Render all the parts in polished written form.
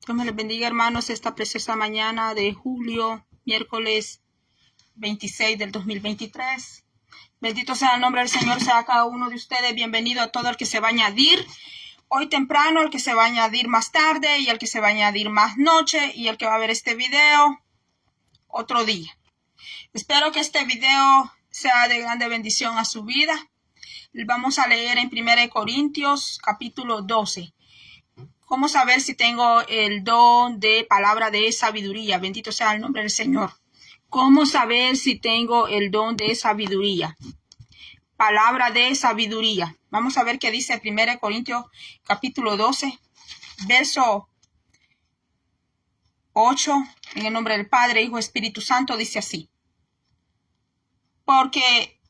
Dios me les bendiga, hermanos, esta preciosa mañana de julio, miércoles 26 del 2023. Bendito sea el nombre del Señor, sea cada uno de ustedes. Bienvenido a todo el que se va a añadir hoy temprano, el que se va a añadir más tarde y el que se va a añadir más noche y el que va a ver este video otro día. Espero que este video sea de grande bendición a su vida. Vamos a leer en 1 Corintios capítulo 12. ¿Cómo saber si tengo el don de palabra de sabiduría? Bendito sea el nombre del Señor. ¿Cómo saber si tengo el don de sabiduría? Palabra de sabiduría. Vamos a ver qué dice 1 Corintios capítulo 12, verso 8. En el nombre del Padre, Hijo, Espíritu Santo, dice así. Porque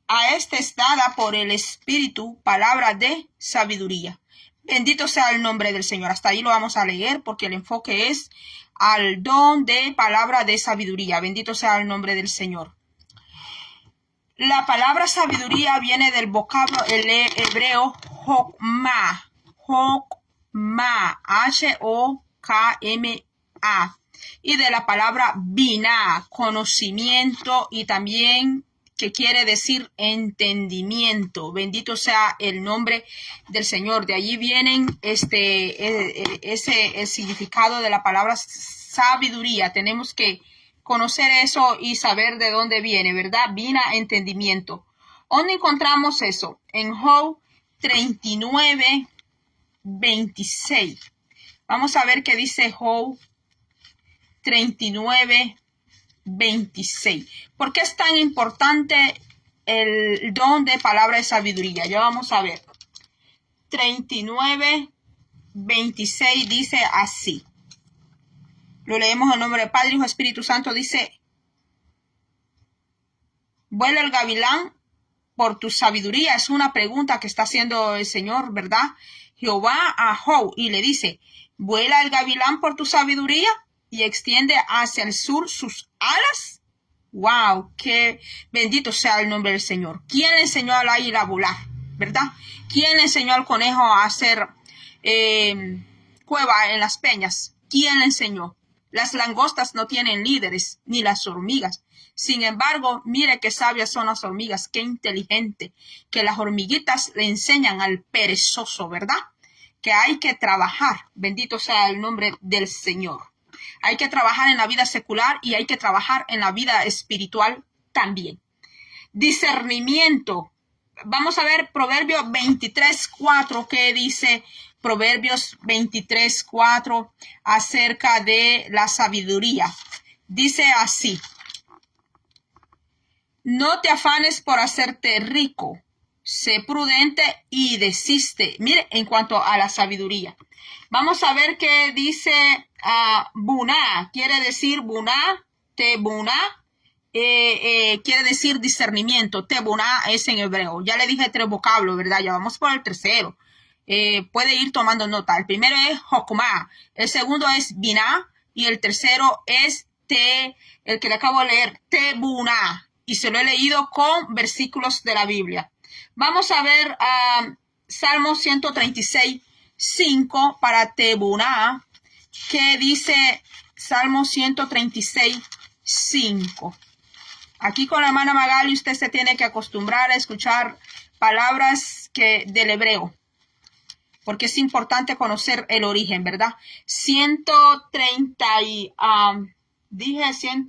a este es dada por el Espíritu palabra de sabiduría. Bendito sea el nombre del Señor. Hasta ahí lo vamos a leer porque el enfoque es al don de palabra de sabiduría. Bendito sea el nombre del Señor. La palabra sabiduría viene del vocablo hebreo Jokma. Jokma. H-O-K-M-A. Y de la palabra Binah, conocimiento, y también que quiere decir entendimiento. Bendito sea el nombre del Señor. De allí vienen el significado de la palabra sabiduría. Tenemos que conocer eso y saber de dónde viene, ¿verdad? Binah, entendimiento. ¿Dónde encontramos eso? En Job 39, 26. Vamos a ver qué dice Job 39, 26. ¿Por qué es tan importante el don de palabra de sabiduría? Ya vamos a ver. 39, 26 dice así. Lo leemos en nombre del Padre, Hijo, Espíritu Santo. Dice: vuela el gavilán por tu sabiduría. Es una pregunta que está haciendo el Señor, ¿verdad? Jehová a Job y le dice: vuela el gavilán por tu sabiduría y extiende hacia el sur sus alas. ¡Wow! ¡Qué bendito sea el nombre del Señor! ¿Quién le enseñó al águila a volar? ¿Verdad? ¿Quién le enseñó al conejo a hacer cueva en las peñas? ¿Quién le enseñó? Las langostas no tienen líderes, ni las hormigas. Sin embargo, mire qué sabias son las hormigas, qué inteligente, que las hormiguitas le enseñan al perezoso, ¿verdad? Que hay que trabajar. Bendito sea el nombre del Señor. Hay que trabajar en la vida secular y hay que trabajar en la vida espiritual también. Discernimiento. Vamos a ver Proverbios 23:4. ¿Qué dice Proverbios 23:4 acerca de la sabiduría? Dice así: no te afanes por hacerte rico. Sé prudente y desiste. Mire, en cuanto a la sabiduría. Vamos a ver qué dice Bunah. Quiere decir Bunah, Tebunah. Quiere decir discernimiento. Tebunah es en hebreo. Ya le dije 3 vocablos, ¿verdad? Ya vamos por el tercero. Puede ir tomando nota. El primero es Jokma. El segundo es Binah. Y el tercero es el que le acabo de leer, Tebunah. Y se lo he leído con versículos de la Biblia. Vamos a ver Salmo 136, 5 para Tebunah. ¿Qué dice Salmo 136, 5? Aquí con la hermana Magali usted se tiene que acostumbrar a escuchar palabras del hebreo, porque es importante conocer el origen, ¿verdad? 130 y... dije 100...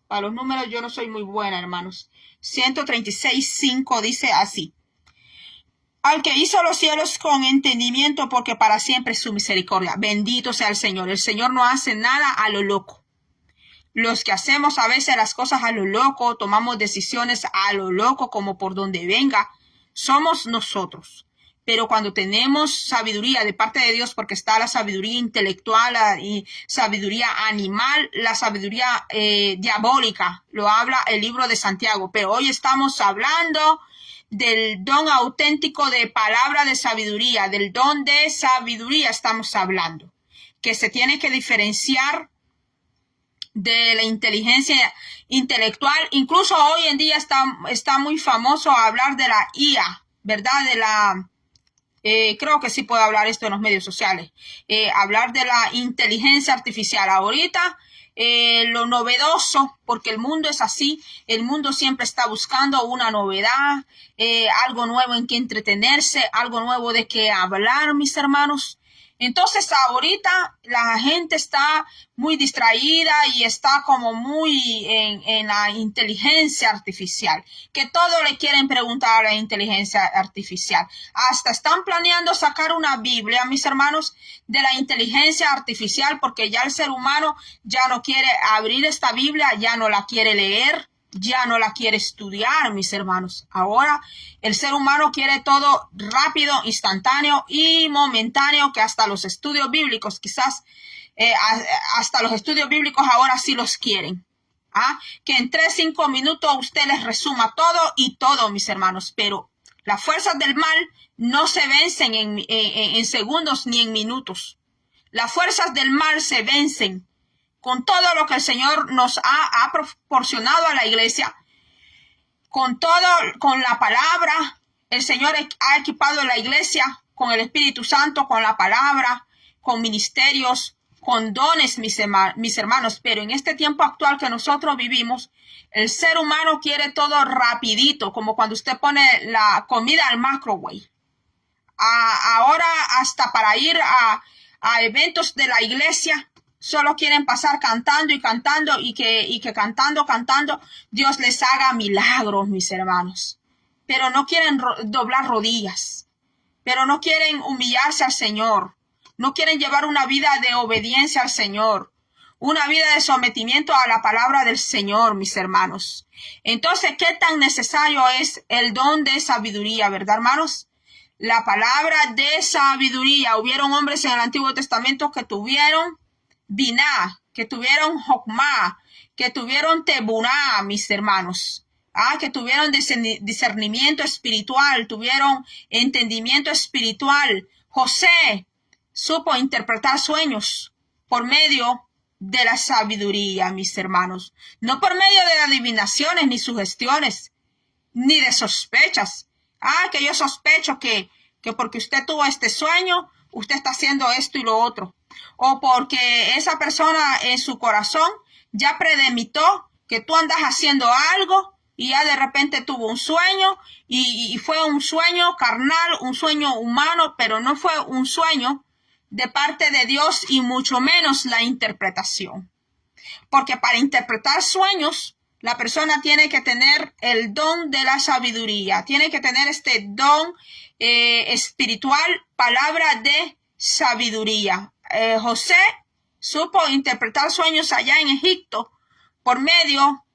para los números yo no soy muy buena, hermanos. 136, 5 dice así: al que hizo los cielos con entendimiento, porque para siempre es su misericordia. Bendito sea el Señor. El Señor no hace nada a lo loco. Los que hacemos a veces las cosas a lo loco, tomamos decisiones a lo loco, como por donde venga, somos nosotros. Pero cuando tenemos sabiduría de parte de Dios, porque está la sabiduría intelectual y sabiduría animal, la sabiduría diabólica, lo habla el libro de Santiago. Pero hoy estamos hablando del don auténtico de palabra de sabiduría, del don de sabiduría estamos hablando, que se tiene que diferenciar de la inteligencia intelectual. Incluso hoy en día está muy famoso hablar de la IA, ¿verdad? creo que sí puedo hablar esto en los medios sociales, hablar de la inteligencia artificial. Ahorita, lo novedoso, porque el mundo es así, el mundo siempre está buscando una novedad, algo nuevo en que entretenerse, algo nuevo de qué hablar, mis hermanos. Entonces ahorita la gente está muy distraída y está como muy en la inteligencia artificial, que todo le quieren preguntar a la inteligencia artificial. Hasta están planeando sacar una Biblia, mis hermanos, de la inteligencia artificial, porque ya el ser humano ya no quiere abrir esta Biblia, ya no la quiere leer, ya no la quiere estudiar, mis hermanos. Ahora el ser humano quiere todo rápido, instantáneo y momentáneo, que hasta los estudios bíblicos, quizás hasta los estudios bíblicos ahora sí los quieren. Que en 3-5 minutos usted les resuma todo y todo, mis hermanos. Pero las fuerzas del mal no se vencen en segundos ni en minutos. Las fuerzas del mal se vencen con todo lo que el Señor nos ha proporcionado a la iglesia, con todo, con la palabra. El Señor ha equipado a la iglesia con el Espíritu Santo, con la palabra, con ministerios, con dones, mis hermanos. Pero en este tiempo actual que nosotros vivimos, el ser humano quiere todo rapidito, como cuando usted pone la comida al microwave. Ahora hasta para ir a eventos de la iglesia, solo quieren pasar cantando y cantando y que cantando Dios les haga milagros, mis hermanos. Pero no quieren doblar rodillas, pero no quieren humillarse al Señor, no quieren llevar una vida de obediencia al Señor, una vida de sometimiento a la palabra del Señor, mis hermanos. Entonces, ¿qué tan necesario es el don de sabiduría, verdad, hermanos? La palabra de sabiduría. Hubieron hombres en el Antiguo Testamento que tuvieron Biná, que tuvieron Jokmá, que tuvieron Tebuná, mis hermanos, que tuvieron discernimiento espiritual, tuvieron entendimiento espiritual. José supo interpretar sueños por medio de la sabiduría, mis hermanos, no por medio de adivinaciones ni sugestiones, ni de sospechas. Que yo sospecho que porque usted tuvo este sueño, usted está haciendo esto y lo otro. O porque esa persona en su corazón ya premeditó que tú andas haciendo algo y ya de repente tuvo un sueño y fue un sueño carnal, un sueño humano, pero no fue un sueño de parte de Dios y mucho menos la interpretación. Porque para interpretar sueños, la persona tiene que tener el don de la sabiduría, tiene que tener este don espiritual, palabra de sabiduría. José supo interpretar sueños allá en Egipto por medio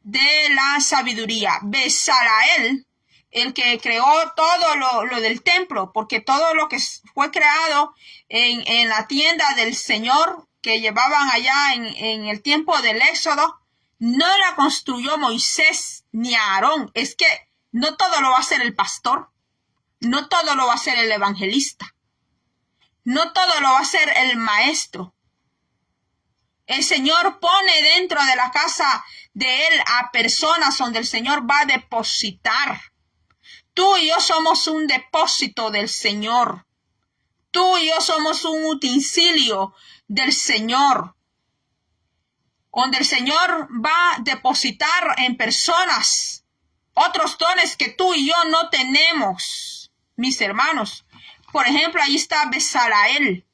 de la sabiduría. Bezaleel, el que creó todo lo del templo, porque todo lo que fue creado en la tienda del Señor que llevaban allá en el tiempo del Éxodo, no la construyó Moisés ni Aarón. Es que no todo lo va a hacer el pastor, no todo lo va a hacer el evangelista, no todo lo va a hacer el maestro. El Señor pone dentro de la casa de él a personas donde el Señor va a depositar. Tú y yo somos un depósito del Señor. Tú y yo somos un utensilio del Señor, donde el Señor va a depositar en personas otros dones que tú y yo no tenemos, mis hermanos. Por ejemplo, ahí está Bezaleel,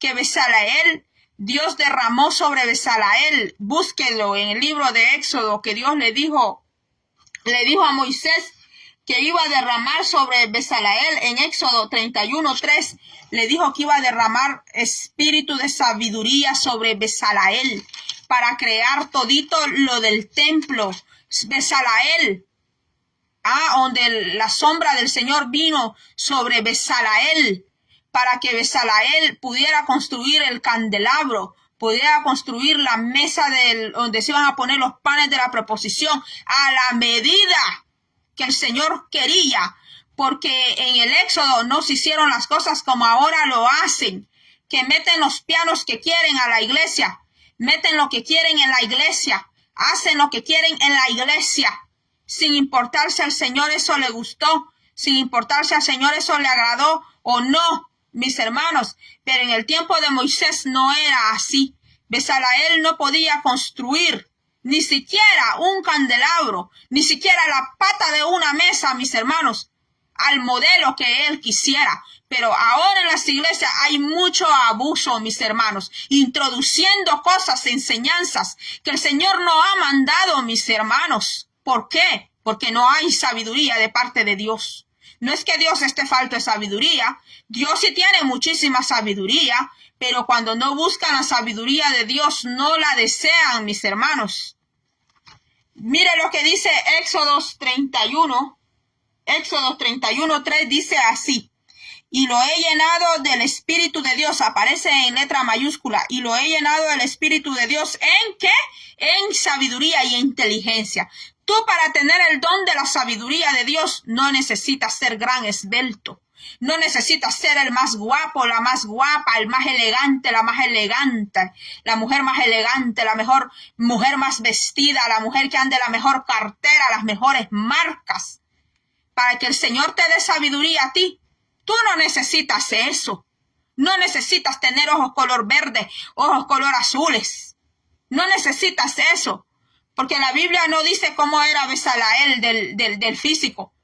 que Bezaleel, Dios derramó sobre Bezaleel, búsquelo en el libro de Éxodo, que Dios le dijo a Moisés que iba a derramar sobre Bezaleel. En Éxodo 31:3 le dijo que iba a derramar espíritu de sabiduría sobre Bezaleel para crear todito lo del templo. Bezaleel, donde la sombra del Señor vino sobre Bezaleel, para que Bezaleel pudiera construir el candelabro, pudiera construir la mesa donde se iban a poner los panes de la proposición a la medida que el Señor quería, porque en el Éxodo no se hicieron las cosas como ahora lo hacen, que meten los pianos que quieren a la iglesia, meten lo que quieren en la iglesia, hacen lo que quieren en la iglesia, sin importar si al Señor eso le gustó, sin importar si al Señor eso le agradó o no, mis hermanos. Pero en el tiempo de Moisés no era así. Bezaleel no podía construir ni siquiera un candelabro, ni siquiera la pata de una mesa, mis hermanos, al modelo que él quisiera. Pero ahora en las iglesias hay mucho abuso, mis hermanos, introduciendo cosas, enseñanzas que el Señor no ha mandado, mis hermanos. ¿Por qué? Porque no hay sabiduría de parte de Dios. No es que Dios esté falto de sabiduría. Dios sí tiene muchísima sabiduría, pero cuando no buscan la sabiduría de Dios, no la desean, mis hermanos. Mire lo que dice Éxodos 31. Éxodos 31:3 dice así. Y lo he llenado del Espíritu de Dios. Aparece en letra mayúscula. Y lo he llenado del Espíritu de Dios. ¿En qué? En sabiduría y inteligencia. Tú, para tener el don de la sabiduría de Dios, no necesitas ser gran esbelto. No necesitas ser el más guapo, la más guapa, el más elegante, la más elegante, la mujer más elegante, la mejor mujer más vestida, la mujer que ande la mejor cartera, las mejores marcas. Para que el Señor te dé sabiduría a ti, tú no necesitas eso. No necesitas tener ojos color verde, ojos color azules. No necesitas eso. Porque la Biblia no dice cómo era Bezaleel del físico.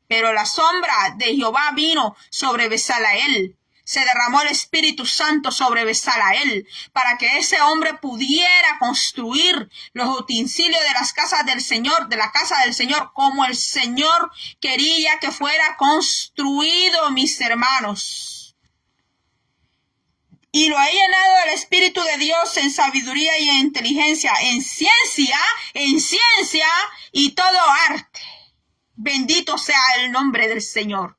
Pero la sombra de Jehová vino sobre Bezaleel. Se derramó el Espíritu Santo sobre Bezaleel para que ese hombre pudiera construir los utensilios de las casas del Señor, de la casa del Señor, como el Señor quería que fuera construido, mis hermanos. Y lo he llenado del Espíritu de Dios en sabiduría y en inteligencia, en ciencia y todo arte. Bendito sea el nombre del Señor.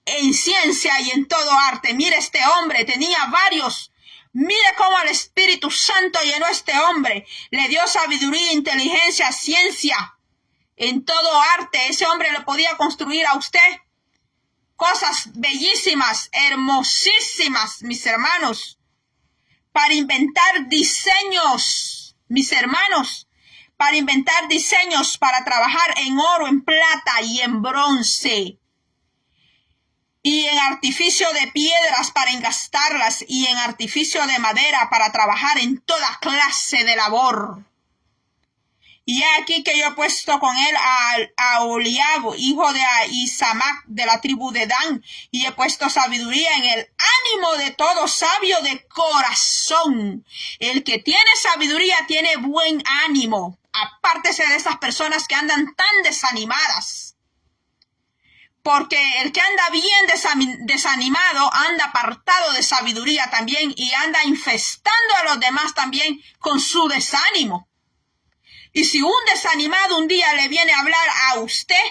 En ciencia y en todo arte. Mire, este hombre tenía varios. Mire cómo el Espíritu Santo llenó a este hombre. Le dio sabiduría, inteligencia, ciencia. En todo arte. Ese hombre le podía construir a usted cosas bellísimas, hermosísimas, mis hermanos. Para inventar diseños, mis hermanos. Para inventar diseños, para trabajar en oro, en plata y en bronce. Y en artificio de piedras para engastarlas, y en artificio de madera para trabajar en toda clase de labor. Y he aquí que yo he puesto con él a Oliab, hijo de Isamac, de la tribu de Dan, y he puesto sabiduría en el ánimo de todo sabio de corazón. El que tiene sabiduría tiene buen ánimo. Apártese de esas personas que andan tan desanimadas. Porque el que anda bien desanimado anda apartado de sabiduría también y anda infestando a los demás también con su desánimo. Y si un desanimado un día le viene a hablar a usted,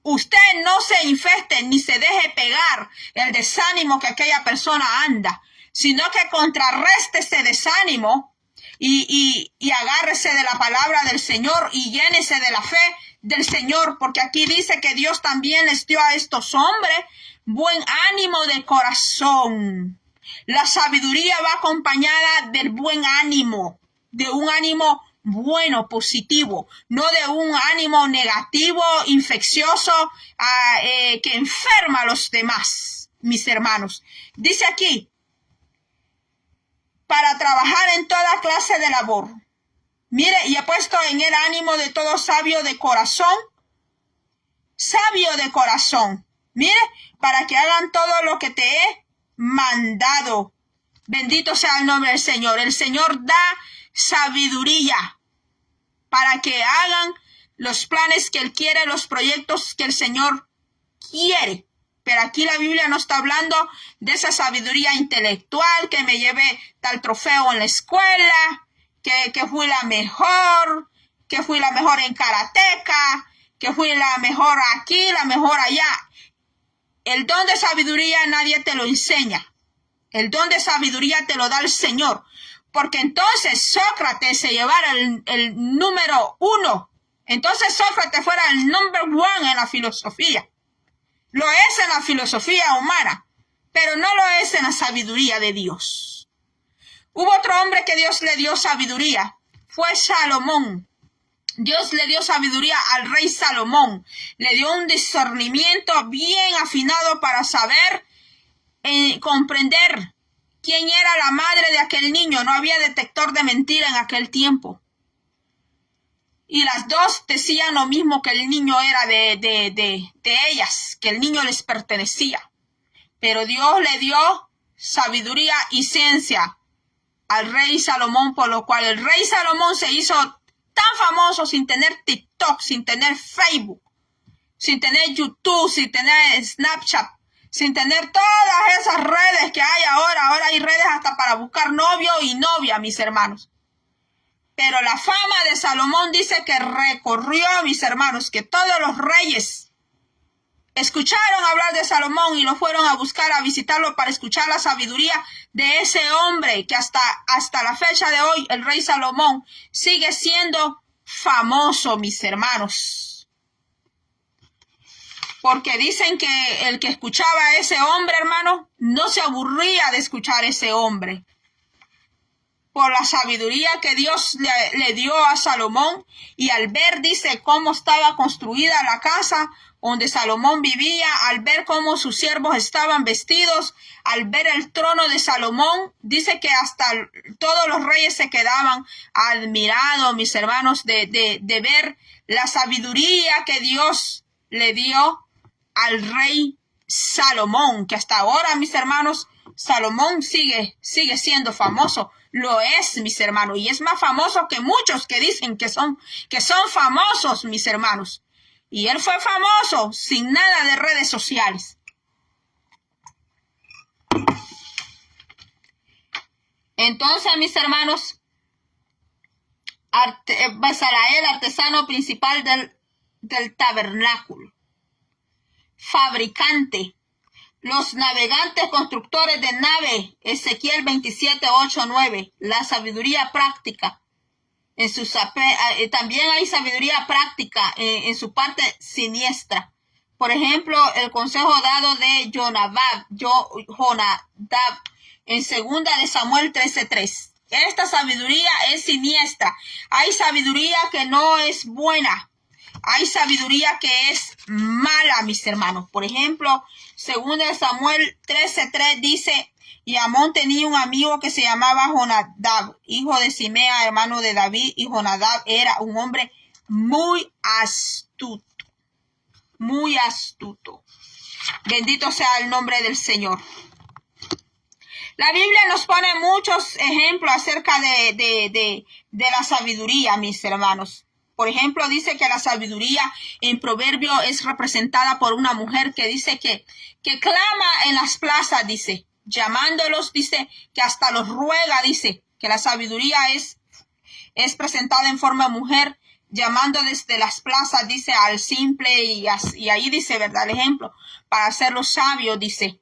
usted no se infeste ni se deje pegar el desánimo que aquella persona anda, sino que contrarreste ese desánimo y agárrese de la palabra del Señor y llénese de la fe del Señor, porque aquí dice que Dios también les dio a estos hombres buen ánimo de corazón. La sabiduría va acompañada del buen ánimo, de un ánimo bueno, positivo, no de un ánimo negativo, infeccioso, que enferma a los demás, mis hermanos. Dice aquí, para trabajar en toda clase de labor. Mire, y he puesto en el ánimo de todo sabio de corazón. Sabio de corazón. Mire, para que hagan todo lo que te he mandado. Bendito sea el nombre del Señor. El Señor da sabiduría para que hagan los planes que Él quiere, los proyectos que el Señor quiere. Pero aquí la Biblia no está hablando de esa sabiduría intelectual, que me lleve tal trofeo en la escuela, que fui la mejor en karateca, que fui la mejor aquí, la mejor allá. El don de sabiduría nadie te lo enseña. El don de sabiduría te lo da el Señor. Porque entonces Sócrates se llevara el número 1. Entonces Sócrates fuera el number 1 en la filosofía. Lo es en la filosofía humana, pero no lo es en la sabiduría de Dios. Hubo otro hombre que Dios le dio sabiduría. Fue Salomón. Dios le dio sabiduría al rey Salomón. Le dio un discernimiento bien afinado para saber, comprender quién era la madre de aquel niño. No había detector de mentira en aquel tiempo. Y las dos decían lo mismo, que el niño era de ellas, que el niño les pertenecía. Pero Dios le dio sabiduría y ciencia al rey Salomón, por lo cual el rey Salomón se hizo tan famoso sin tener TikTok, sin tener Facebook, sin tener YouTube, sin tener Snapchat, sin tener todas esas redes que hay ahora. Ahora hay redes hasta para buscar novio y novia, mis hermanos. Pero la fama de Salomón dice que recorrió, mis hermanos, que todos los reyes escucharon hablar de Salomón y lo fueron a buscar, a visitarlo para escuchar la sabiduría de ese hombre, que hasta la fecha de hoy el rey Salomón sigue siendo famoso, mis hermanos. Porque dicen que el que escuchaba a ese hombre, hermano, no se aburría de escuchar a ese hombre. Por la sabiduría que Dios le dio a Salomón, y al ver, dice, cómo estaba construida la casa donde Salomón vivía, al ver cómo sus siervos estaban vestidos, al ver el trono de Salomón, dice que hasta todos los reyes se quedaban admirados, mis hermanos, de ver la sabiduría que Dios le dio al rey Salomón, que hasta ahora, mis hermanos, Salomón sigue siendo famoso. Lo es, mis hermanos, y es más famoso que muchos que dicen que son famosos, mis hermanos. Y él fue famoso sin nada de redes sociales. Entonces, mis hermanos, Bezaleel, artesano principal del tabernáculo, fabricante, los navegantes constructores de nave, Ezequiel 27, 8, 9, la sabiduría práctica. También hay sabiduría práctica en su parte siniestra. Por ejemplo, el consejo dado de Jonadab en 2 de Samuel 13:3. Esta sabiduría es siniestra. Hay sabiduría que no es buena. Hay sabiduría que es mala, mis hermanos. Por ejemplo, 2 de Samuel 13:3 dice: y Amón tenía un amigo que se llamaba Jonadab, hijo de Simea, hermano de David, y Jonadab era un hombre muy astuto. Muy astuto. Bendito sea el nombre del Señor. La Biblia nos pone muchos ejemplos acerca de la sabiduría, mis hermanos. Por ejemplo, dice que la sabiduría en Proverbio es representada por una mujer que dice que clama en las plazas, dice, llamándolos, dice, que hasta los ruega, dice, que la sabiduría es presentada en forma de mujer, llamando desde las plazas, dice, al simple, y ahí dice, ¿verdad? El ejemplo, para hacerlos sabios, dice,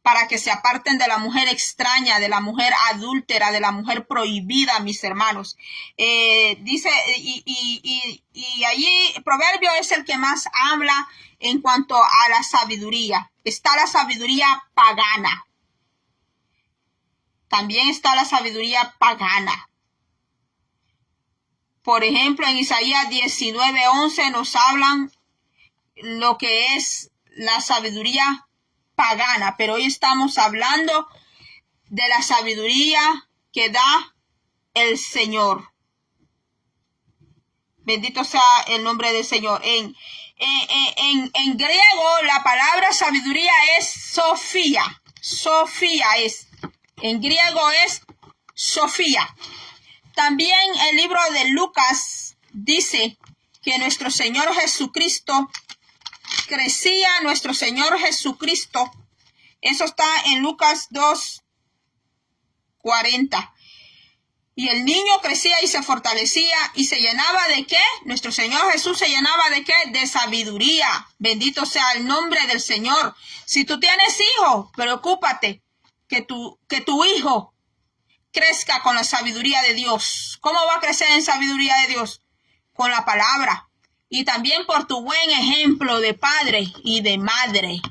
para que se aparten de la mujer extraña, de la mujer adúltera, de la mujer prohibida, mis hermanos. Dice, y allí Proverbio es el que más habla en cuanto a la sabiduría. Está la sabiduría pagana. También está la sabiduría pagana. Por ejemplo, en Isaías 19:11 nos hablan lo que es la sabiduría pagana, pero hoy estamos hablando de la sabiduría que da el Señor. Bendito sea el nombre del Señor. En griego la palabra sabiduría es Sofía. Sofía es. En griego es Sofía. También el libro de Lucas dice que nuestro Señor Jesucristo crecía, nuestro Señor Jesucristo. Eso está en Lucas 2:40. Y el niño crecía y se fortalecía y se llenaba ¿de qué? Nuestro Señor Jesús se llenaba ¿de qué? De sabiduría. Bendito sea el nombre del Señor. Si tú tienes hijos, preocúpate que tu hijo crezca con la sabiduría de Dios. ¿Cómo va a crecer en sabiduría de Dios? Con la palabra. Y también por tu buen ejemplo de padre y de madre.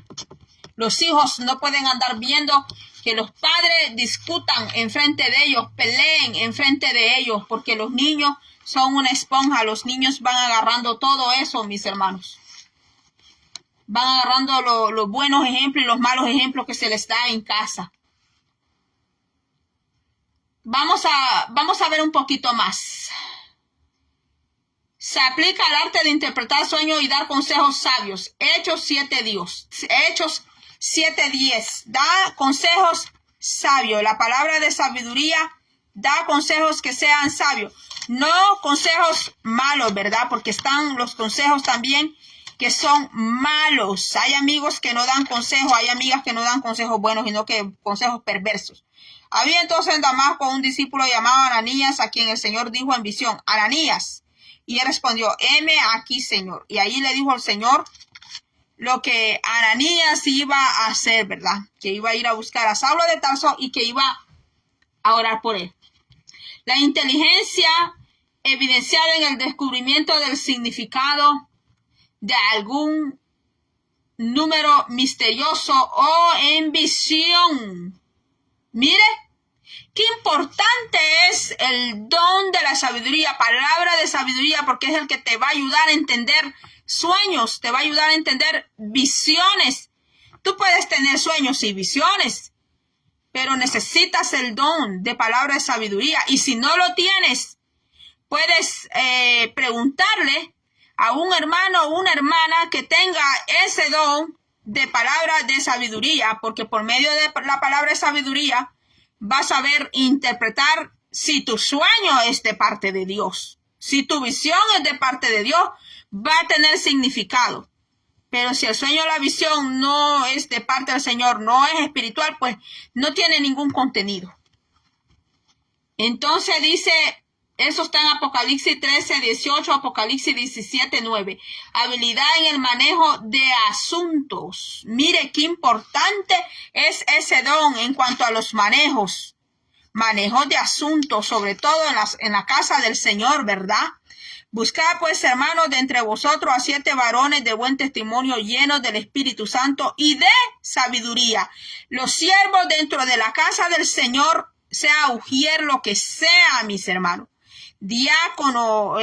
Los hijos no pueden andar viendo que los padres discutan enfrente de ellos, peleen enfrente de ellos, porque los niños son una esponja, los niños van agarrando todo eso, mis hermanos. Van agarrando los buenos ejemplos y los malos ejemplos que se les da en casa. Vamos a ver un poquito más. Se aplica el arte de interpretar sueños y dar consejos sabios. Hechos 7:10. Da consejos sabios. La palabra de sabiduría da consejos que sean sabios. No consejos malos, ¿verdad? Porque están los consejos también que son malos. Hay amigos que no dan consejos, hay amigas que no dan consejos buenos, sino que consejos perversos. Había entonces en Damasco un discípulo llamado Ananías, a quien el Señor dijo en visión: Ananías. Y él respondió: heme aquí, Señor. Y ahí le dijo el Señor lo que Ananías iba a hacer, ¿verdad? Que iba a ir a buscar a Saulo de Tarso y que iba a orar por él. La inteligencia evidenciada en el descubrimiento del significado de algún número misterioso o en visión. Mire, qué importante es el don de la sabiduría, palabra de sabiduría, porque es el que te va a ayudar a entender sueños, te va a ayudar a entender visiones. Tú puedes tener sueños y visiones, pero necesitas el don de palabra de sabiduría. Y si no lo tienes, puedes preguntarle a un hermano o una hermana que tenga ese don de palabra de sabiduría, porque por medio de la palabra de sabiduría vas a saber interpretar si tu sueño es de parte de Dios. Si tu visión es de parte de Dios, va a tener significado. Pero si el sueño o la visión no es de parte del Señor, no es espiritual, pues no tiene ningún contenido. Entonces dice, eso está en Apocalipsis 13:18, Apocalipsis 17:9. Habilidad en el manejo de asuntos. Mire qué importante es ese don en cuanto a los manejos. Manejos de asuntos, sobre todo en la casa del Señor, ¿verdad? Buscad pues, hermanos, de entre vosotros a 7 varones de buen testimonio, llenos del Espíritu Santo y de sabiduría. Los siervos dentro de la casa del Señor, sea ujier, lo que sea, mis hermanos. Diácono,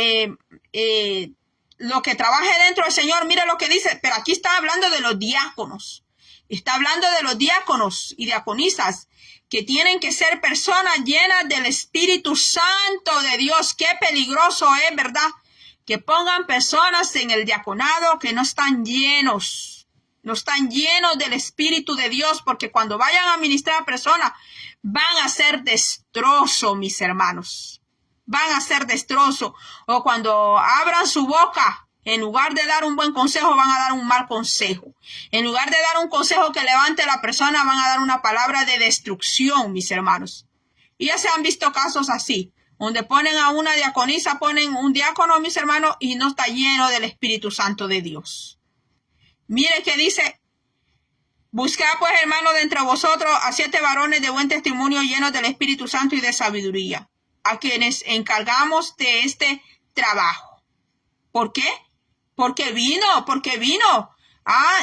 lo que trabaje dentro del Señor, mira lo que dice, pero aquí está hablando de los diáconos. Está hablando de los diáconos y diaconisas, que tienen que ser personas llenas del Espíritu Santo de Dios. Qué peligroso es, ¿verdad? Que pongan personas en el diaconado que no están llenos del Espíritu de Dios, porque cuando vayan a ministrar a personas, van a ser destrozo, mis hermanos. Van a ser destrozo. O cuando abran su boca, en lugar de dar un buen consejo, van a dar un mal consejo. En lugar de dar un consejo que levante a la persona, van a dar una palabra de destrucción, mis hermanos. Y ya se han visto casos así, donde ponen a una diaconisa, ponen un diácono, mis hermanos, y no está lleno del Espíritu Santo de Dios. Mire que dice: buscad pues, hermanos, de entre vosotros a 7 varones de buen testimonio, llenos del Espíritu Santo y de sabiduría, a quienes encargamos de este trabajo. ¿Por qué? Porque vino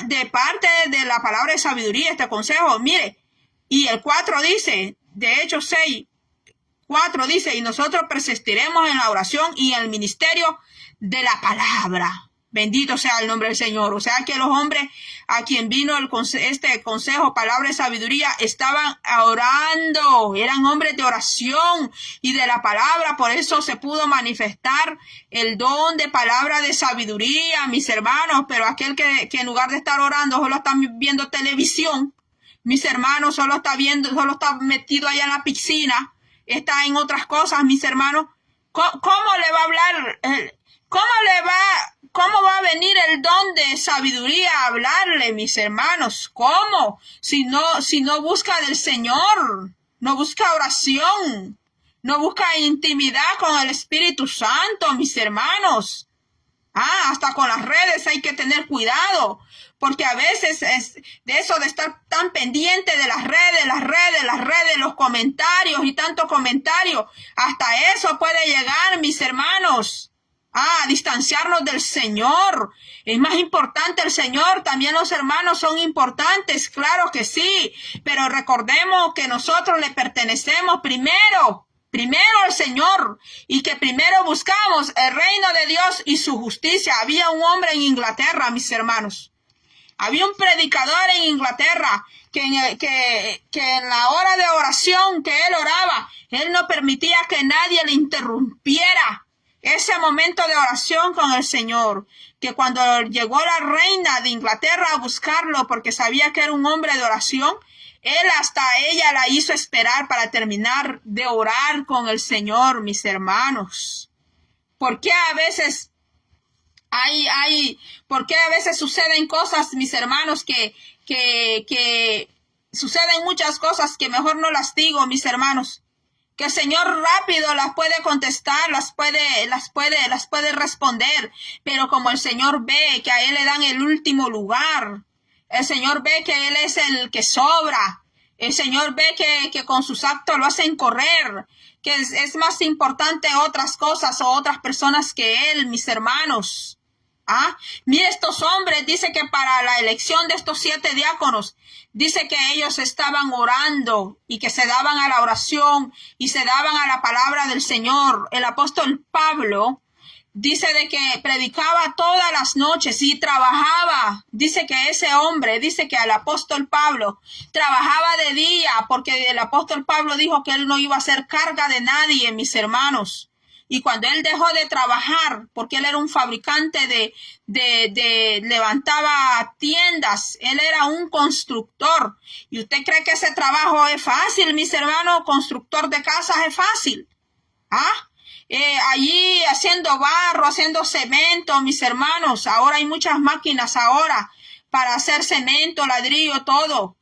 de parte de la palabra de sabiduría este consejo. Mire, y el 4 dice, de hecho 6:4 dice: y nosotros persistiremos en la oración y en el ministerio de la palabra. Bendito sea el nombre del Señor. O sea que los hombres a quien vino este consejo, palabra de sabiduría, estaban orando. Eran hombres de oración y de la palabra. Por eso se pudo manifestar el don de palabra de sabiduría, mis hermanos. Pero aquel que en lugar de estar orando, solo está viendo televisión, mis hermanos, solo está metido allá en la piscina, está en otras cosas, mis hermanos. ¿Cómo le va a hablar? ¿Cómo va a venir el don de sabiduría a hablarle, mis hermanos? ¿Cómo? Si no busca del Señor, no busca oración, no busca intimidad con el Espíritu Santo, mis hermanos. Hasta con las redes hay que tener cuidado, porque a veces es de eso de estar tan pendiente de las redes, los comentarios y tanto comentario. Hasta eso puede llegar, mis hermanos. distanciarnos del Señor. Es más importante el Señor, también los hermanos son importantes, claro que sí, pero recordemos que nosotros le pertenecemos primero al Señor, y que primero buscamos el reino de Dios y su justicia. Había un hombre en Inglaterra, mis hermanos. Había un predicador en Inglaterra que en la hora de oración que él oraba, él no permitía que nadie le interrumpiera ese momento de oración con el Señor. Que cuando llegó la reina de Inglaterra a buscarlo porque sabía que era un hombre de oración, él hasta ella la hizo esperar para terminar de orar con el Señor, mis hermanos. ¿Por qué a veces por qué a veces suceden cosas, mis hermanos, que suceden muchas cosas que mejor no las digo, mis hermanos? Que el Señor rápido las puede contestar, las puede responder, pero como el Señor ve que a Él le dan el último lugar, el Señor ve que Él es el que sobra, el Señor ve que con sus actos lo hacen correr, que es más importante otras cosas o otras personas que Él, mis hermanos. Mire, estos hombres, dice que para la elección de estos 7 diáconos, dice que ellos estaban orando y que se daban a la oración y se daban a la palabra del Señor. El apóstol Pablo dice de que predicaba todas las noches y trabajaba. Dice que ese hombre, dice que al apóstol Pablo trabajaba de día, porque el apóstol Pablo dijo que él no iba a hacer carga de nadie, mis hermanos. Y cuando él dejó de trabajar, porque él era un fabricante levantaba tiendas, él era un constructor. ¿Y usted cree que ese trabajo es fácil, mis hermanos? Constructor de casas es fácil. Allí haciendo barro, haciendo cemento, mis hermanos. Ahora hay muchas máquinas ahora para hacer cemento, ladrillo, todo.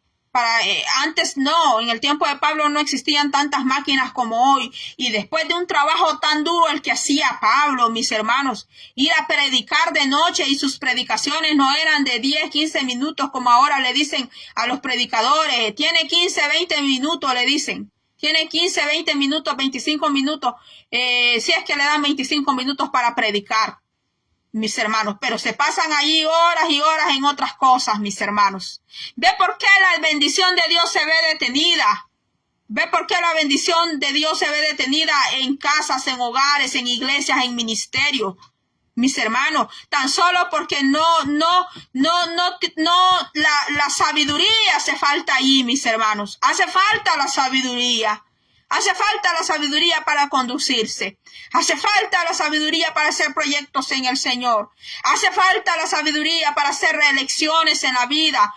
Antes no, en el tiempo de Pablo no existían tantas máquinas como hoy, y después de un trabajo tan duro el que hacía Pablo, mis hermanos, ir a predicar de noche, y sus predicaciones no eran de 10, 15 minutos como ahora le dicen a los predicadores, tiene 15, 20 minutos le dicen, tiene 15, 20 minutos, 25 minutos, si es que le dan 25 minutos para predicar, mis hermanos, pero se pasan allí horas y horas en otras cosas, mis hermanos. ¿Ve por qué la bendición de Dios se ve detenida? ¿Ve por qué la bendición de Dios se ve detenida en casas, en hogares, en iglesias, en ministerios? Mis hermanos, tan solo porque la sabiduría hace falta allí, mis hermanos. Hace falta la sabiduría. Hace falta la sabiduría para conducirse. Hace falta la sabiduría para hacer proyectos en el Señor. Hace falta la sabiduría para hacer elecciones en la vida.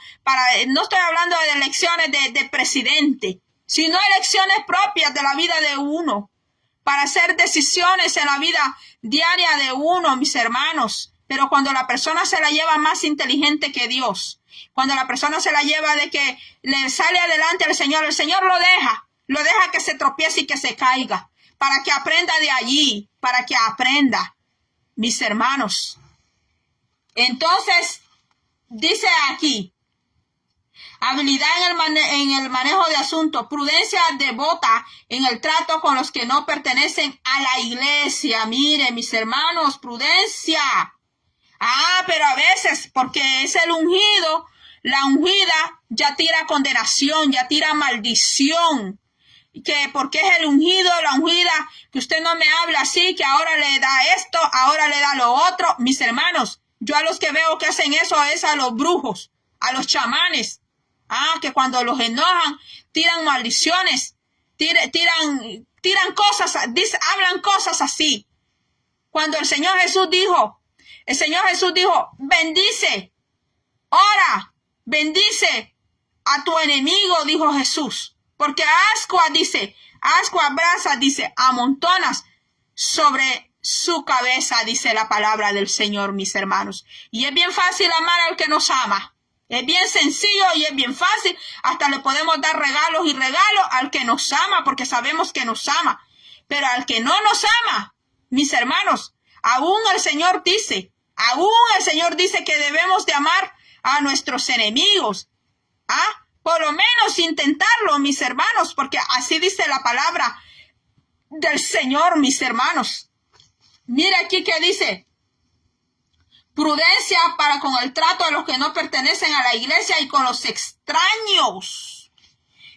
No estoy hablando de elecciones de presidente, sino elecciones propias de la vida de uno. Para hacer decisiones en la vida diaria de uno, mis hermanos. Pero cuando la persona se la lleva más inteligente que Dios, cuando la persona se la lleva de que le sale adelante al Señor, el Señor lo deja que se tropiece y que se caiga, para que aprenda de allí, para que aprenda, mis hermanos. Entonces, dice aquí, habilidad en el manejo de asuntos, prudencia devota en el trato con los que no pertenecen a la iglesia. Mire, mis hermanos, prudencia. Pero a veces, porque es el ungido, la ungida ya tira condenación, ya tira maldición. Que porque es el ungido, la ungida, que usted no me habla así, que ahora le da esto, ahora le da lo otro. Mis hermanos, yo a los que veo que hacen eso es a los brujos, a los chamanes, que cuando los enojan, tiran maldiciones, tiran cosas, hablan cosas así. Cuando el Señor Jesús dijo, bendice, ora, bendice a tu enemigo, dijo Jesús. Porque ascua brasa, dice, amontonas sobre su cabeza, dice la palabra del Señor, mis hermanos. Y es bien fácil amar al que nos ama. Es bien sencillo y es bien fácil. Hasta le podemos dar regalos y regalos al que nos ama, porque sabemos que nos ama. Pero al que no nos ama, mis hermanos, aún el Señor dice que debemos de amar a nuestros enemigos. Por lo menos intentarlo, mis hermanos, porque así dice la palabra del Señor, mis hermanos. Mira aquí que dice, prudencia para con el trato de los que no pertenecen a la iglesia y con los extraños.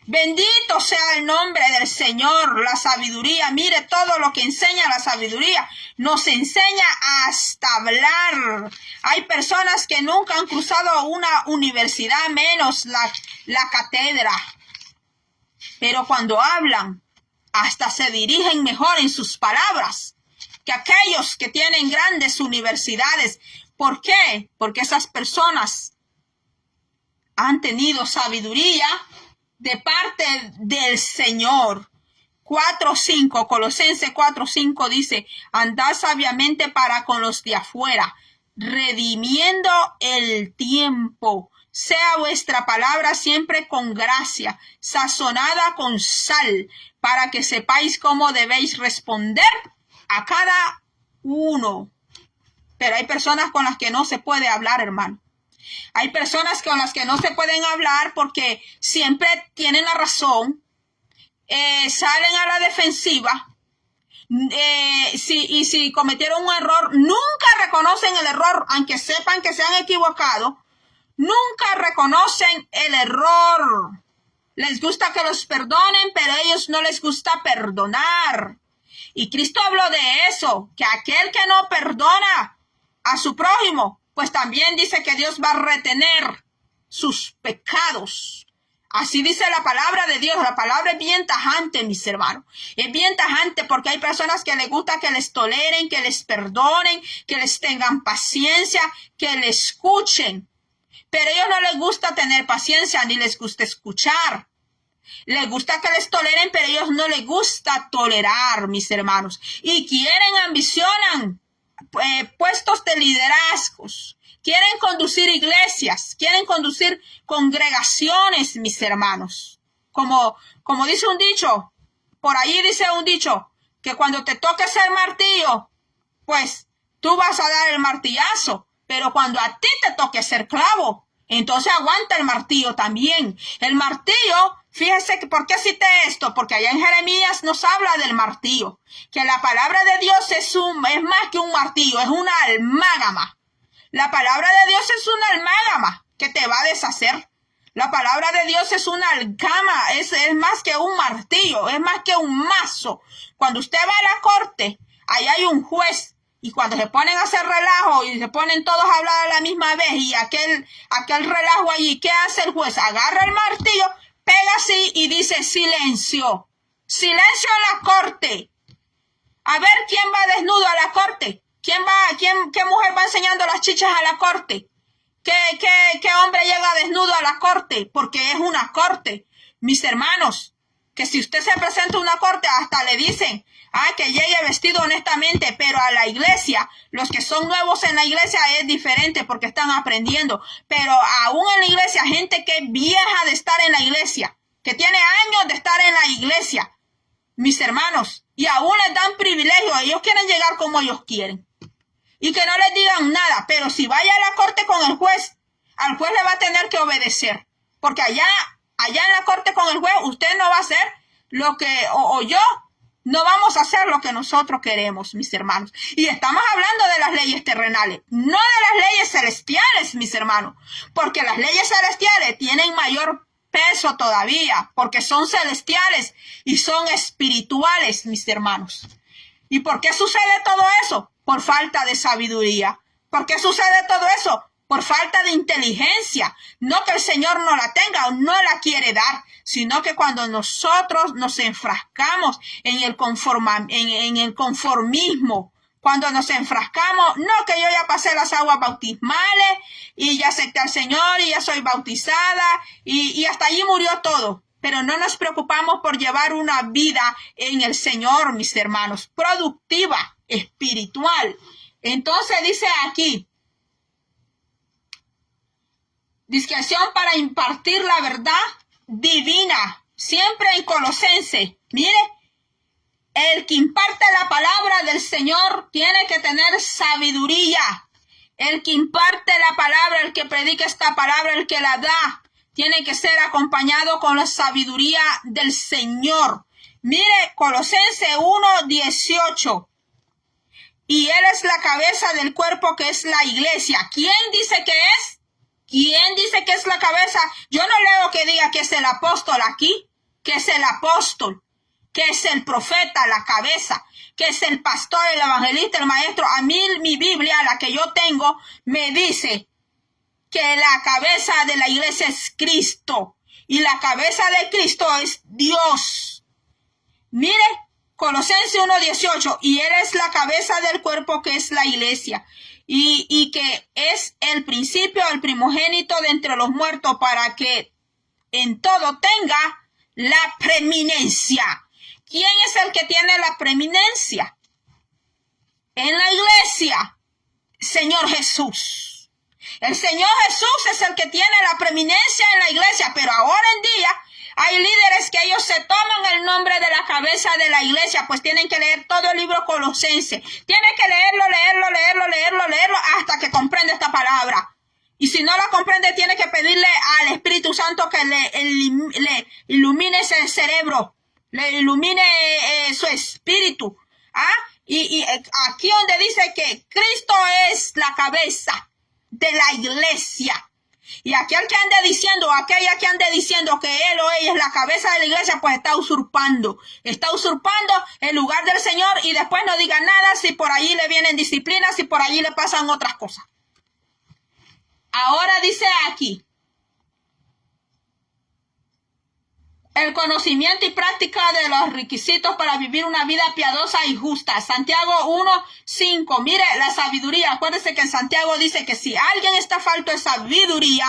Bendito sea el nombre del Señor, la sabiduría. Mire todo lo que enseña la sabiduría. Nos enseña hasta hablar. Hay personas que nunca han cruzado una universidad, menos la cátedra. Pero cuando hablan, hasta se dirigen mejor en sus palabras que aquellos que tienen grandes universidades. ¿Por qué? Porque esas personas han tenido sabiduría de parte del Señor. 4:5, Colosenses 4:5 dice, andad sabiamente para con los de afuera, redimiendo el tiempo. Sea vuestra palabra siempre con gracia, sazonada con sal, para que sepáis cómo debéis responder a cada uno. Pero hay personas con las que no se puede hablar, hermano. Hay personas con las que no se pueden hablar porque siempre tienen la razón, salen a la defensiva, si cometieron un error, nunca reconocen el error, aunque sepan que se han equivocado, nunca reconocen el error. Les gusta que los perdonen, pero a ellos no les gusta perdonar. Y Cristo habló de eso, que aquel que no perdona a su prójimo, pues también dice que Dios va a retener sus pecados. Así dice la palabra de Dios. La palabra es bien tajante, mis hermanos. Es bien tajante porque hay personas que les gusta que les toleren, que les perdonen, que les tengan paciencia, que les escuchen. Pero a ellos no les gusta tener paciencia ni les gusta escuchar. Les gusta que les toleren, pero a ellos no les gusta tolerar, mis hermanos. Y quieren, ambicionan puestos de liderazgos, quieren conducir iglesias, quieren conducir congregaciones, mis hermanos. Como dice un dicho, por allí dice un dicho, que cuando te toque ser martillo, pues tú vas a dar el martillazo, pero cuando a ti te toque ser clavo, entonces aguanta el martillo también. El martillo, fíjese que ¿por qué cité esto? Porque allá en Jeremías nos habla del martillo, que la palabra de Dios es más que un martillo, es una almágama. La palabra de Dios es una almágama que te va a deshacer. La palabra de Dios es una algama, es más que un martillo, es más que un mazo. Cuando usted va a la corte, ahí hay un juez. Y cuando se ponen a hacer relajo y se ponen todos a hablar a la misma vez y aquel relajo allí, ¿qué hace el juez? Agarra el martillo, pega así y dice silencio. Silencio en la corte. A ver quién va desnudo a la corte. ¿Qué mujer va enseñando las chichas a la corte? ¿Qué hombre llega desnudo a la corte? Porque es una corte. Mis hermanos, que si usted se presenta a una corte, hasta le dicen, que llegue vestido honestamente, pero a la iglesia, los que son nuevos en la iglesia es diferente porque están aprendiendo, pero aún en la iglesia, gente que es vieja de estar en la iglesia, que tiene años de estar en la iglesia, mis hermanos, y aún les dan privilegio, ellos quieren llegar como ellos quieren, y que no les digan nada, pero si vaya a la corte con el juez, al juez le va a tener que obedecer, porque allá en la corte con el juez, usted no va a hacer lo que, o yo, no vamos a hacer lo que nosotros queremos, mis hermanos. Y estamos hablando de las leyes terrenales, no de las leyes celestiales, mis hermanos. Porque las leyes celestiales tienen mayor peso todavía, porque son celestiales y son espirituales, mis hermanos. ¿Y por qué sucede todo eso? Por falta de sabiduría. ¿Por qué sucede todo eso? Por falta de inteligencia. No que el Señor no la tenga o no la quiere dar, sino que cuando nosotros nos enfrascamos en el conformismo, cuando nos enfrascamos, no que yo ya pasé las aguas bautismales y ya acepté al Señor y ya soy bautizada y hasta allí murió todo. Pero no nos preocupamos por llevar una vida en el Señor, mis hermanos, productiva, espiritual. Entonces dice aquí, discreción para impartir la verdad divina, siempre en Colosenses. Mire, el que imparte la palabra del Señor tiene que tener sabiduría. El que imparte la palabra, el que predica esta palabra, el que la da, tiene que ser acompañado con la sabiduría del Señor. Mire, Colosenses 1:18. y Él es la cabeza del cuerpo que es la iglesia. ¿Quién dice que es? ¿Quién dice que es la cabeza? Yo no leo que diga que es el apóstol aquí, que es el apóstol, que es el profeta, la cabeza, que es el pastor, el evangelista, el maestro. A mí mi Biblia, la que yo tengo, me dice que la cabeza de la iglesia es Cristo y la cabeza de Cristo es Dios. Mire, Colosenses 1:18, y Él es la cabeza del cuerpo que es la iglesia, y que es el principio, el primogénito de entre los muertos, para que en todo tenga la preeminencia. ¿Quién es el que tiene la preeminencia? En la iglesia, Señor Jesús. El Señor Jesús es el que tiene la preeminencia en la iglesia, pero ahora en día hay líderes que ellos se toman el nombre de la cabeza de la iglesia, pues tienen que leer todo el libro Colosense. Tienen que leerlo hasta que comprenda esta palabra. Y si no la comprende, tiene que pedirle al Espíritu Santo que le ilumine ese cerebro, le ilumine su espíritu. Y aquí donde dice que Cristo es la cabeza de la iglesia. Y aquel que ande diciendo, aquella que ande diciendo que él o ella es la cabeza de la iglesia, pues está usurpando el lugar del Señor, y después no diga nada si por allí le vienen disciplinas, si por allí le pasan otras cosas. Ahora dice aquí, el conocimiento y práctica de los requisitos para vivir una vida piadosa y justa. Santiago 1:5. Mire, la sabiduría. Acuérdese que en Santiago dice que si alguien está falto de sabiduría,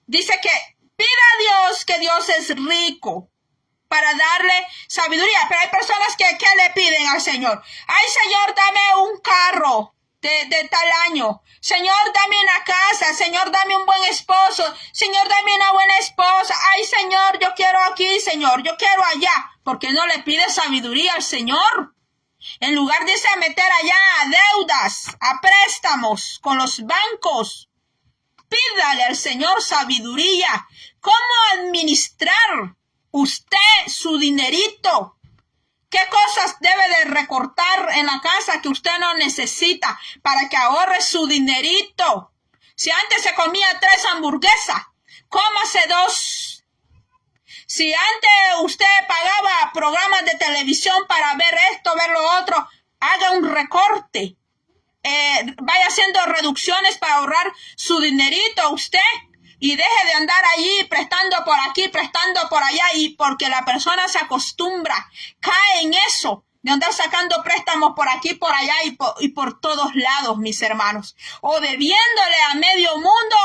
dice que pida a Dios, que Dios es rico para darle sabiduría. Pero hay personas que le piden al Señor. Ay, Señor, dame un carro de tal año. Señor, dame una casa. Señor, dame un buen esposo. Señor, dame una buena esposa. Ay, Señor, yo quiero aquí, Señor, yo quiero allá. ¿Por qué no le pide sabiduría al Señor? En lugar de irse meter allá a deudas, a préstamos con los bancos, pídale al Señor sabiduría. ¿Cómo administrar usted su dinerito? ¿Qué cosas debe de recortar en la casa que usted no necesita para que ahorre su dinerito? Si antes se comía 3 hamburguesas, cómase 2. Si antes usted pagaba programas de televisión para ver esto, ver lo otro, haga un recorte. Vaya haciendo reducciones para ahorrar su dinerito usted. Y deje de andar allí prestando por aquí, prestando por allá, y porque la persona se acostumbra, cae en eso, de andar sacando préstamos por aquí, por allá y por todos lados, mis hermanos. O debiéndole a medio mundo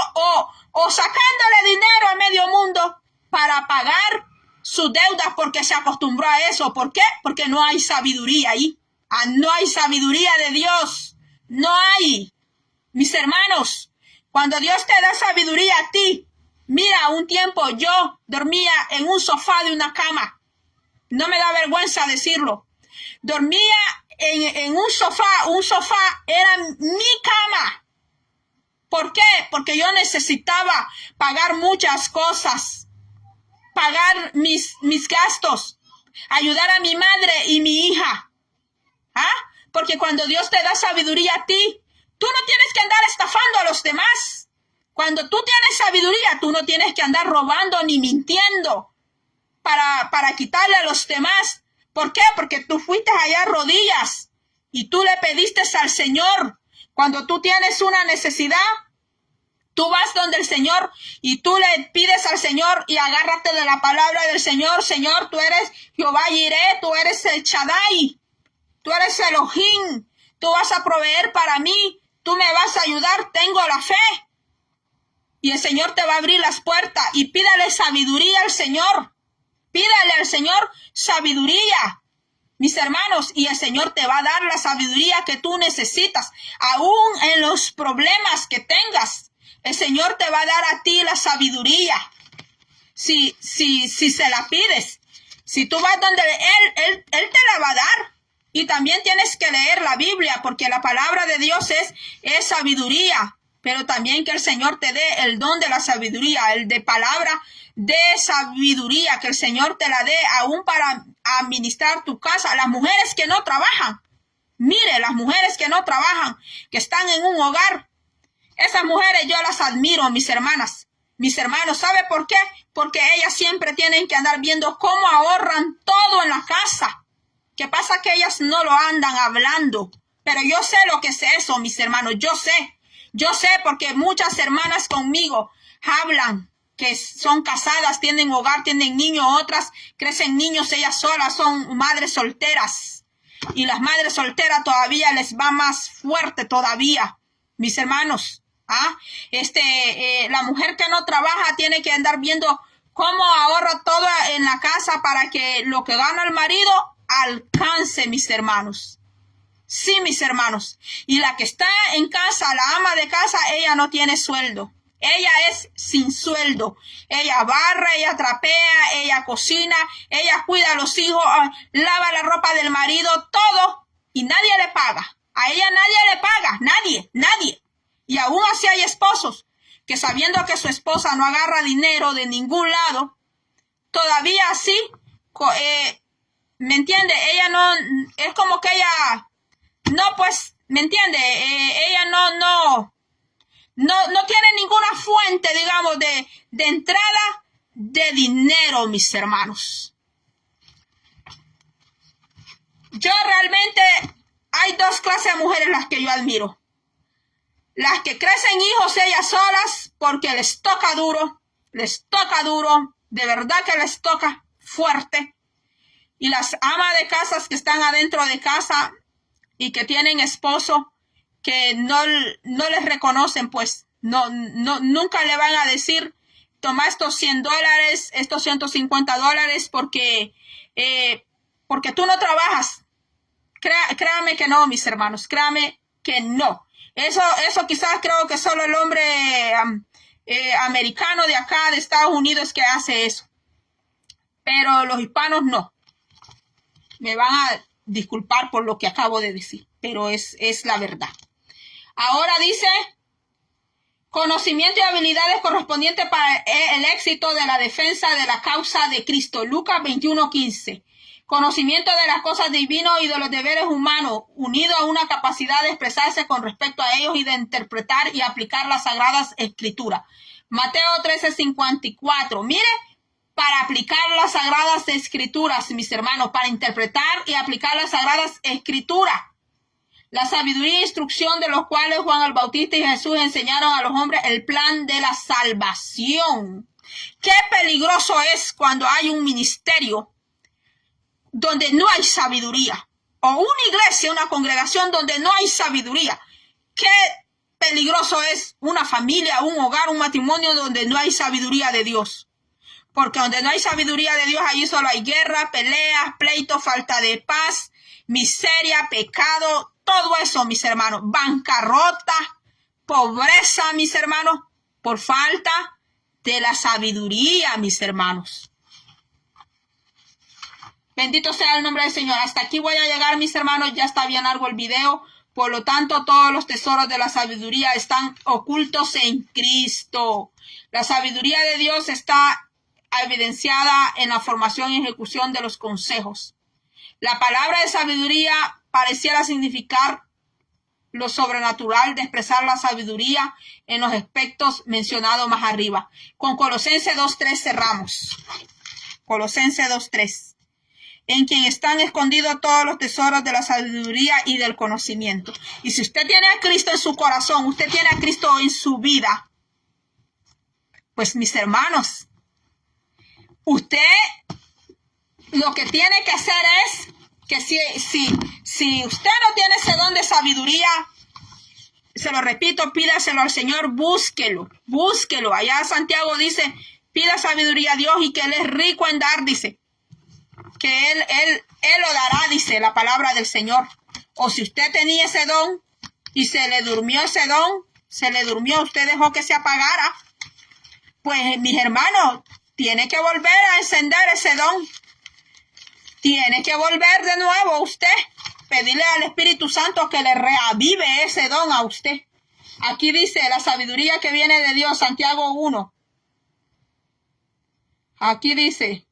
o sacándole dinero a medio mundo para pagar sus deudas porque se acostumbró a eso. ¿Por qué? Porque no hay sabiduría ahí. No hay sabiduría de Dios. No hay. Mis hermanos, cuando Dios te da sabiduría a ti, mira, un tiempo yo dormía en un sofá de una cama. No me da vergüenza decirlo. Dormía en un sofá era mi cama. ¿Por qué? Porque yo necesitaba pagar muchas cosas, pagar mis gastos, ayudar a mi madre y mi hija. Porque cuando Dios te da sabiduría a ti, tú no tienes que andar estafando a los demás. Cuando tú tienes sabiduría, tú no tienes que andar robando ni mintiendo para quitarle a los demás. ¿Por qué? Porque tú fuiste allá a rodillas y tú le pediste al Señor. Cuando tú tienes una necesidad, tú vas donde el Señor y tú le pides al Señor y agárrate de la palabra del Señor. Señor, tú eres Jehová Jireh, tú eres el Shaddai, tú eres Elohim, tú vas a proveer para mí, tú me vas a ayudar, tengo la fe. Y el Señor te va a abrir las puertas, y pídale sabiduría al Señor. Pídale al Señor sabiduría, mis hermanos, y el Señor te va a dar la sabiduría que tú necesitas. Aún en los problemas que tengas, el Señor te va a dar a ti la sabiduría. Si se la pides, si tú vas donde Él te la va a dar. Y también tienes que leer la Biblia, porque la palabra de Dios es sabiduría. Pero también que el Señor te dé el don de la sabiduría, el de palabra de sabiduría, que el Señor te la dé aún para administrar tu casa. Las mujeres que no trabajan, Mire, las mujeres que no trabajan, que están en un hogar, esas mujeres yo las admiro, mis hermanas. Mis hermanos, ¿sabe por qué? Porque ellas siempre tienen que andar viendo cómo ahorran todo en la casa. ¿Qué pasa? Que ellas no lo andan hablando. Pero yo sé lo que es eso, mis hermanos. Yo sé porque muchas hermanas conmigo hablan que son casadas, tienen hogar, tienen niños, otras crecen niños ellas solas, son madres solteras. Y las madres solteras todavía les va más fuerte todavía, mis hermanos. La mujer que no trabaja tiene que andar viendo cómo ahorra todo en la casa para que lo que gana el marido alcance, mis hermanos. Sí, mis hermanos. Y la que está en casa, la ama de casa, ella no tiene sueldo. Ella es sin sueldo. Ella barre, ella trapea, ella cocina, ella cuida a los hijos, lava la ropa del marido, todo. Y nadie le paga. A ella nadie le paga. Nadie. Y aún así hay esposos que sabiendo que su esposa no agarra dinero de ningún lado, todavía así, ¿me entiende? Ella no, es como que ella, no pues, ¿me entiende? Ella no tiene ninguna fuente, digamos, de entrada de dinero, mis hermanos. Yo realmente, hay dos clases de mujeres las que yo admiro. Las que crecen hijos ellas solas porque les toca duro, de verdad que les toca fuerte. Y las amas de casas que están adentro de casa y que tienen esposo que no les reconocen, pues nunca le van a decir, toma estos $100, estos $150 porque tú no trabajas. Créame que no, mis hermanos, créame que no. Eso quizás creo que solo el hombre americano de acá, de Estados Unidos, que hace eso. Pero los hispanos no. Me van a disculpar por lo que acabo de decir, pero es la verdad. Ahora dice, conocimiento y habilidades correspondientes para el éxito de la defensa de la causa de Cristo. Lucas 21:15. Conocimiento de las cosas divinas y de los deberes humanos, unido a una capacidad de expresarse con respecto a ellos y de interpretar y aplicar las sagradas escrituras. Mateo 13:54. Mire, para aplicar las sagradas escrituras, mis hermanos, para interpretar y aplicar las sagradas escrituras. La sabiduría e instrucción de los cuales Juan el Bautista y Jesús enseñaron a los hombres el plan de la salvación. Qué peligroso es cuando hay un ministerio donde no hay sabiduría, o una iglesia, una congregación donde no hay sabiduría. Qué peligroso es una familia, un hogar, un matrimonio donde no hay sabiduría de Dios. Porque donde no hay sabiduría de Dios, allí solo hay guerra, peleas, pleitos, falta de paz, miseria, pecado, todo eso, mis hermanos. Bancarrota, pobreza, mis hermanos, por falta de la sabiduría, mis hermanos. Bendito sea el nombre del Señor. Hasta aquí voy a llegar, mis hermanos. Ya está bien largo el video. Por lo tanto, todos los tesoros de la sabiduría están ocultos en Cristo. La sabiduría de Dios está evidenciada en la formación y ejecución de los consejos. La palabra de sabiduría pareciera significar lo sobrenatural de expresar la sabiduría en los aspectos mencionados más arriba. Con Colosenses 2:3 cerramos. Colosenses 2:3. En quien están escondidos todos los tesoros de la sabiduría y del conocimiento. Y si usted tiene a Cristo en su corazón, usted tiene a Cristo en su vida, pues mis hermanos, usted lo que tiene que hacer es que si usted no tiene ese don de sabiduría, se lo repito, pídaselo al Señor, búsquelo. Allá Santiago dice, pida sabiduría a Dios y que Él es rico en dar, dice. Que él lo dará, dice la palabra del Señor. O si usted tenía ese don y se le durmió ese don, usted dejó que se apagara, pues mis hermanos, tiene que volver a encender ese don. Tiene que volver de nuevo usted, pedirle al Espíritu Santo que le reavive ese don a usted. Aquí dice la sabiduría que viene de Dios, Santiago 1. Aquí dice,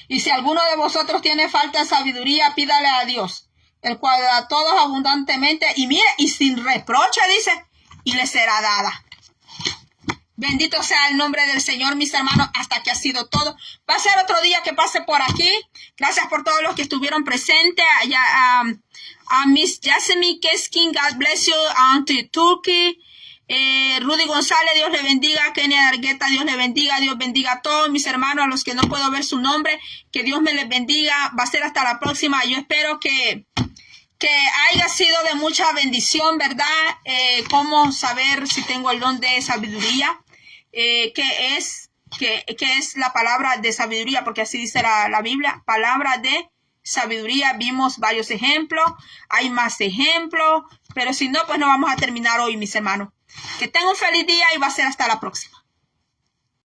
y si alguno de vosotros tiene falta de sabiduría, pídale a Dios, el cual da a todos abundantemente, y mire, y sin reproche, dice, y le será dada. Bendito sea el nombre del Señor, mis hermanos, hasta que ha sido todo. Va a ser otro día que pase por aquí. Gracias por todos los que estuvieron presentes. A Miss Jasmine Keskin, God bless you. Auntie Turkey, Rudy González, Dios le bendiga. Kenia Argueta, Dios le bendiga. Dios bendiga a todos mis hermanos, a los que no puedo ver su nombre. Que Dios me les bendiga. Va a ser hasta la próxima. Yo espero que haya sido de mucha bendición, ¿verdad? Cómo saber si tengo el don de sabiduría. ¿Qué es la palabra de sabiduría? Porque así dice la Biblia, palabra de sabiduría. Vimos varios ejemplos, hay más ejemplos, pero si no, pues no vamos a terminar hoy, mis hermanos. Que tengan un feliz día y va a ser hasta la próxima.